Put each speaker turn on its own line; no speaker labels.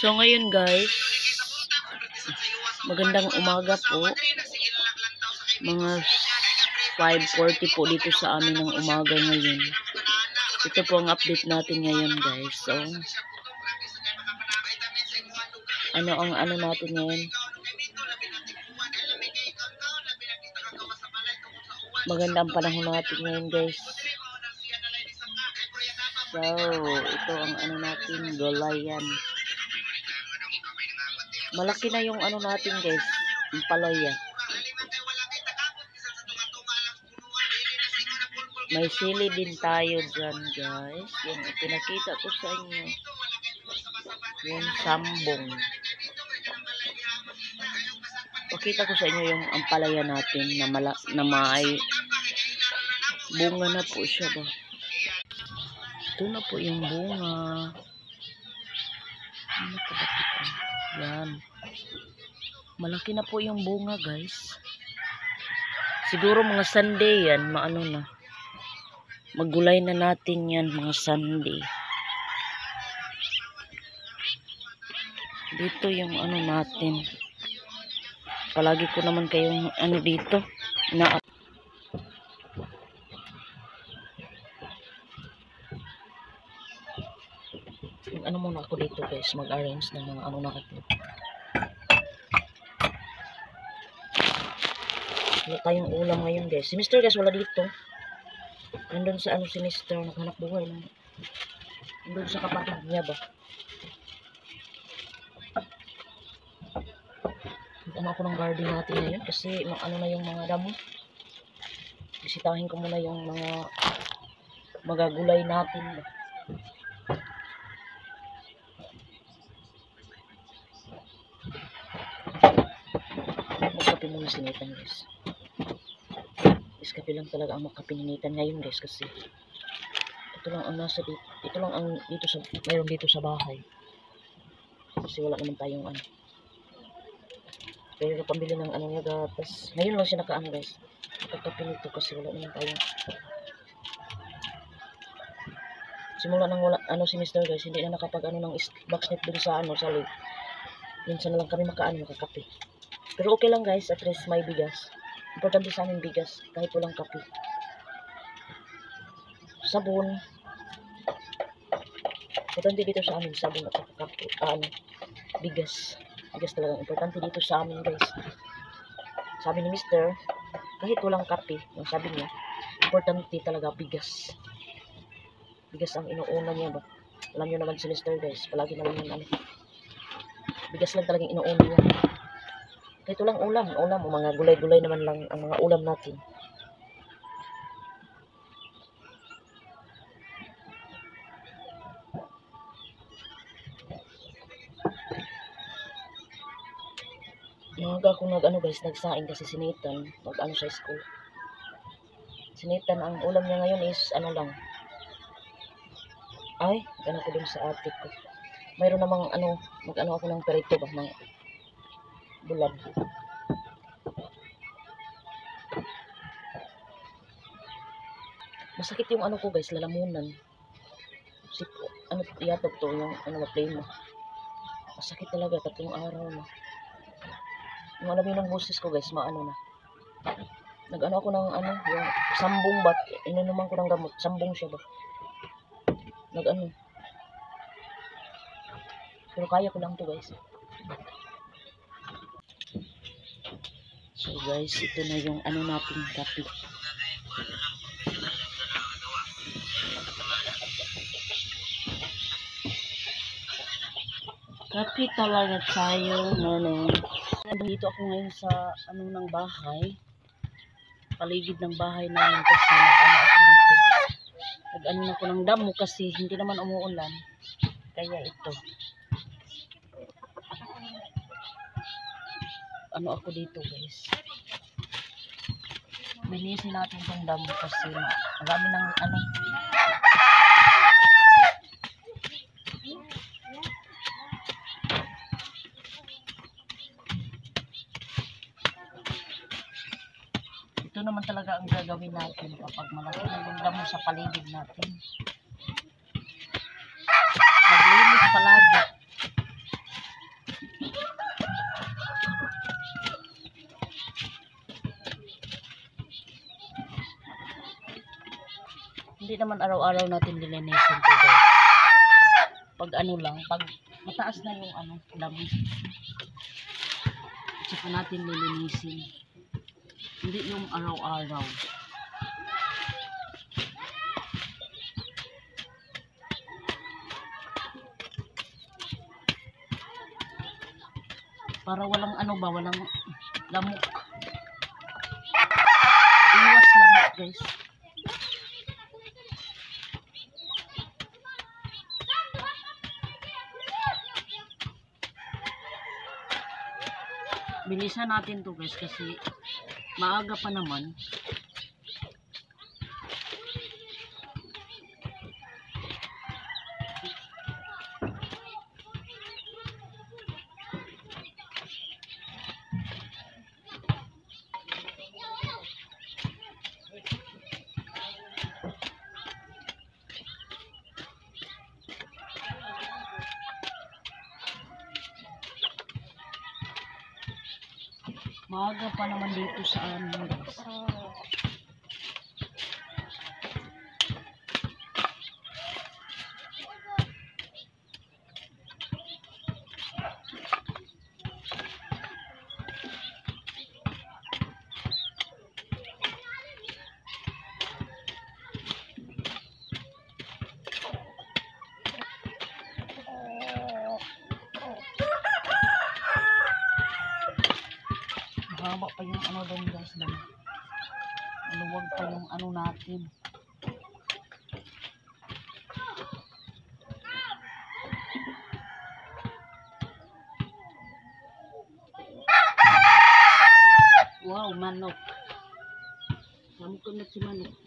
So ngayon guys, magandang umaga po. Mga 5:40 po dito sa amin ng umaga ngayon. Ito po ang update natin ngayon guys. So ano natin ngayon? Maganda ang panahon natin ngayon guys. So ito ang natin, gulayan. Malaki na yung natin guys, yung palaya. May sili din tayo dyan guys. Yung pinakita ko sa inyo, yung sambong. Pakita ko sa inyo yung ampalaya natin na may bunga na po siya ba. Ito na po yung bunga. Ano pa ba ito? Yan. Malaki na po yung bunga guys. Siguro mga Sunday yan, maano na. Maggulay na natin yan mga Sunday. Dito yung natin. Palagi ko naman kayong dito na muna ako dito guys, mag-arrange ng mga natin. Wala tayong ulam ngayon guys. Si Mr. guys wala dito. Nandun sa si Mr. naghanap buhay na. Nandun sa kapatid niya ba. Ako ng garden natin ngayon kasi na yung mga damo. Bisitahin ko muna yung mga magagulay natin ba. Magkape muna sinitan guys. Kape lang talaga ang makapininitan ngayon guys kasi ito lang ang nasa dito. Ito lang ang dito sa mayroon dito sa bahay. Kasi wala naman tayong pero pambili ng niya gatas. Ngayon lang siya guys. Nakakape nito kasi wala naman tayong simula nang wala si Mr. guys, hindi na nakapag ng box net dun sa sa lake. Minsan na lang kami makakape. Pero okay lang guys, at least may bigas. Importante sa amin bigas, kahit walang kape. Sabon. Importante dito sa amin, sabon at kape. Bigas. Bigas talagang importante dito sa amin guys. Sabi ni Mr., kahit walang kape, yung sabi niya, importante talaga bigas. Bigas ang inuuna niya ba? Alam niyo naman si Mr. guys, palagi naman yung bigas lang talagang inuuna niya. Ito lang ulam o mga gulay-gulay naman lang ang mga ulam natin. Mga ako guys, nagsaing kasi sinitan, sa school. Sinitan ang ulam niya ngayon is lang. Ay, ko dun sa ate ko. Mayroon namang ako ng perito ba ng bulan. Masakit yung ko guys, lalamunan. Yatog to yung play mo. Masakit talaga, 3 araw na. Yung alam yung boses ko guys, na. Ako ng yung sambong bat. Inunuman ko ng gamot, sambong siya ba. Pero kaya ko lang to guys. So guys, ito na yung natin kape. Kape talaga tayo ngayon. Dito ako ngayon sa ng bahay. Paligid ng bahay namin kasi ako dito. Nag ako ng damo kasi hindi naman umuulan. Kaya ito. Ako dito guys. Bilisin natin itong damo kasi marami ng ito naman talaga ang gagawin natin kapag malaki na yung damo sa paligid natin. Maglinis palagi.
naman araw-araw natin lilinisin to guys. Pag ano lang, pag mataas na yung ano, dami. Tsaka natin lilinisin. Hindi yung araw-araw. Para walang ano ba, walang lamok. Iwas lamok guys. Bilisan natin to guys kasi maaga pa naman. Maaga pa naman dito sa amin guys. Mahaba pa yung ano doon guys. Maluwag pa yung ano natin. Wow, manok. Kamu kunat si manok.